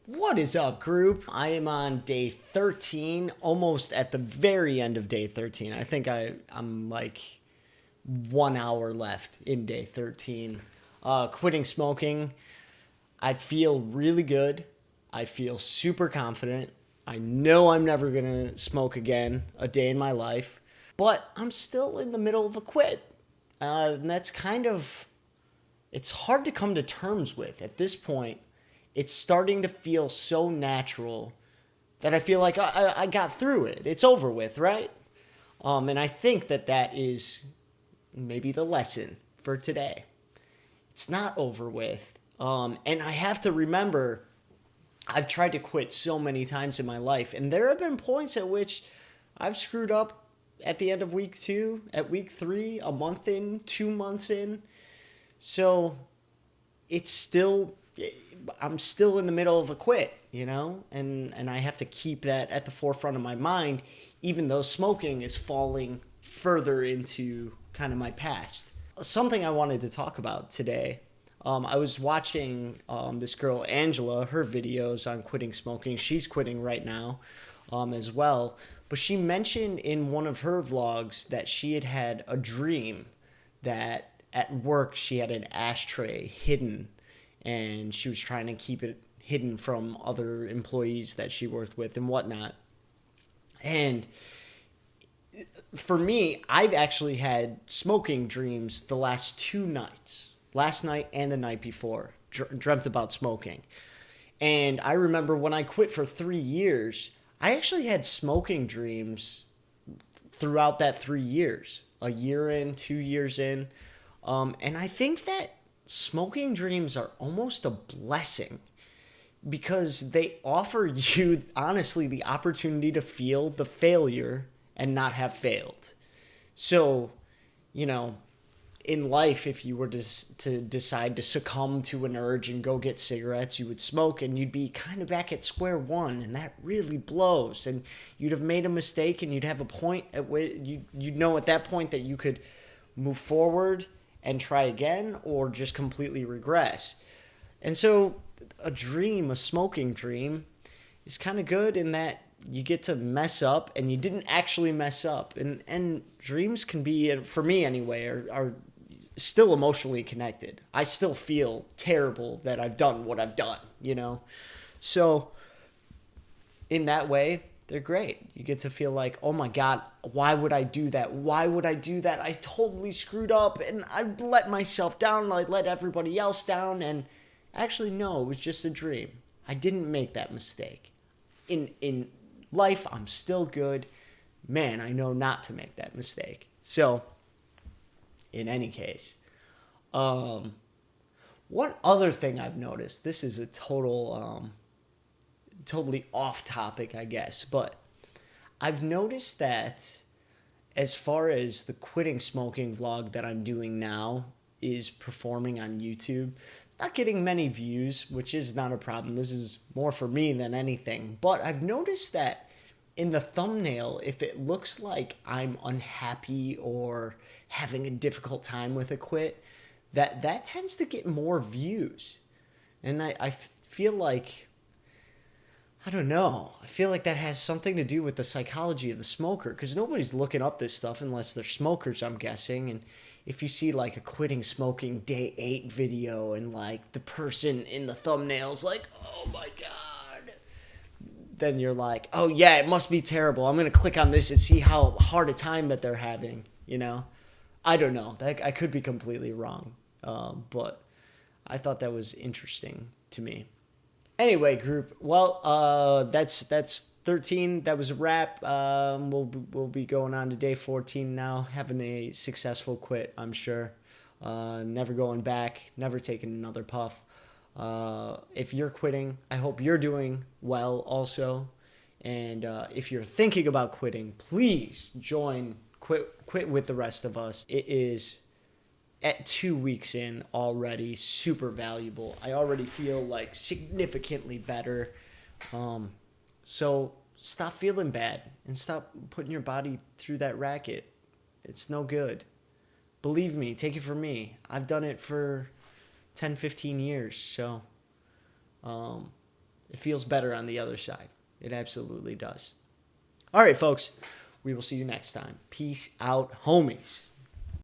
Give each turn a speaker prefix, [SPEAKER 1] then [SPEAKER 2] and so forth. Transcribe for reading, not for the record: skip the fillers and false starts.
[SPEAKER 1] What is up, group? I am on day 13, almost at the very end of day 13. I think I'm like 1 hour left in day 13. Quitting smoking. I feel really good. I feel super confident. I know I'm never going to smoke again a day in my life, but I'm still in the middle of a quit. And that's it's hard to come to terms with at this point. It's starting to feel so natural that I feel like I got through it. It's over with, right? And I think that is maybe the lesson for today. It's not over with. And I have to remember, I've tried to quit so many times in my life, and there have been points at which I've screwed up at the end of week 2, at week 3, a month in, 2 months in. So it's still, I'm still in the middle of a quit, and I have to keep that at the forefront of my mind, even though smoking is falling further into kind of my past. Something I wanted to talk about today. I was watching this girl, Angela, her videos on quitting smoking. She's quitting right now as well. But she mentioned in one of her vlogs that she had had a dream that at work she had an ashtray hidden and she was trying to keep it hidden from other employees that she worked with and whatnot. And for me, I've actually had smoking dreams the last 2 nights, last night and the night before, dreamt about smoking. And I remember when I quit for 3 years, I actually had smoking dreams throughout that 3 years, a year in, 2 years in. And I think that smoking dreams are almost a blessing because they offer you, honestly, the opportunity to feel the failure and not have failed. So, you know, in life, if you were to decide to succumb to an urge and go get cigarettes, you would smoke and you'd be kind of back at square one, and that really blows. And you'd have made a mistake, and you'd have a point at which you'd know at that point that you could move forward and try again, or just completely regress. And so, a smoking dream, is kind of good in that you get to mess up and you didn't actually mess up. And dreams can be, for me anyway, are still emotionally connected. I still feel terrible that I've done what I've done. So in that way, they're great. You get to feel like, oh my God, why would I do that? Why would I do that? I totally screwed up and I let myself down. I let everybody else down. And actually, no, it was just a dream. I didn't make that mistake. In life, I'm still good. Man, I know not to make that mistake. So, in any case, one other thing I've noticed, this is a totally off topic, I guess, but I've noticed that as far as the quitting smoking vlog that I'm doing now is performing on YouTube, it's not getting many views, which is not a problem. This is more for me than anything. But I've noticed that in the thumbnail, if it looks like I'm unhappy or having a difficult time with a quit, that tends to get more views. And I feel like, I don't know. I feel like that has something to do with the psychology of the smoker, because nobody's looking up this stuff unless they're smokers, I'm guessing. And if you see like a quitting smoking day 8 video and like the person in the thumbnail's like, oh my God, then you're like, oh yeah, it must be terrible. I'm going to click on this and see how hard a time that they're having. I don't know. I could be completely wrong. But I thought that was interesting to me. Anyway, group. Well, that's 13. That was a wrap. We'll be going on to day 14 now, having a successful quit, I'm sure. Never going back, never taking another puff. If you're quitting, I hope you're doing well also. And if you're thinking about quitting, please join Quit with the rest of us. It is at 2 weeks in already super valuable. I already feel like significantly better. So stop feeling bad and stop putting your body through that racket. It's no good. Believe me, take it from me. I've done it for 10, 15 years. So It feels better on the other side. It absolutely does. All right, folks. We will see you next time. Peace out, homies.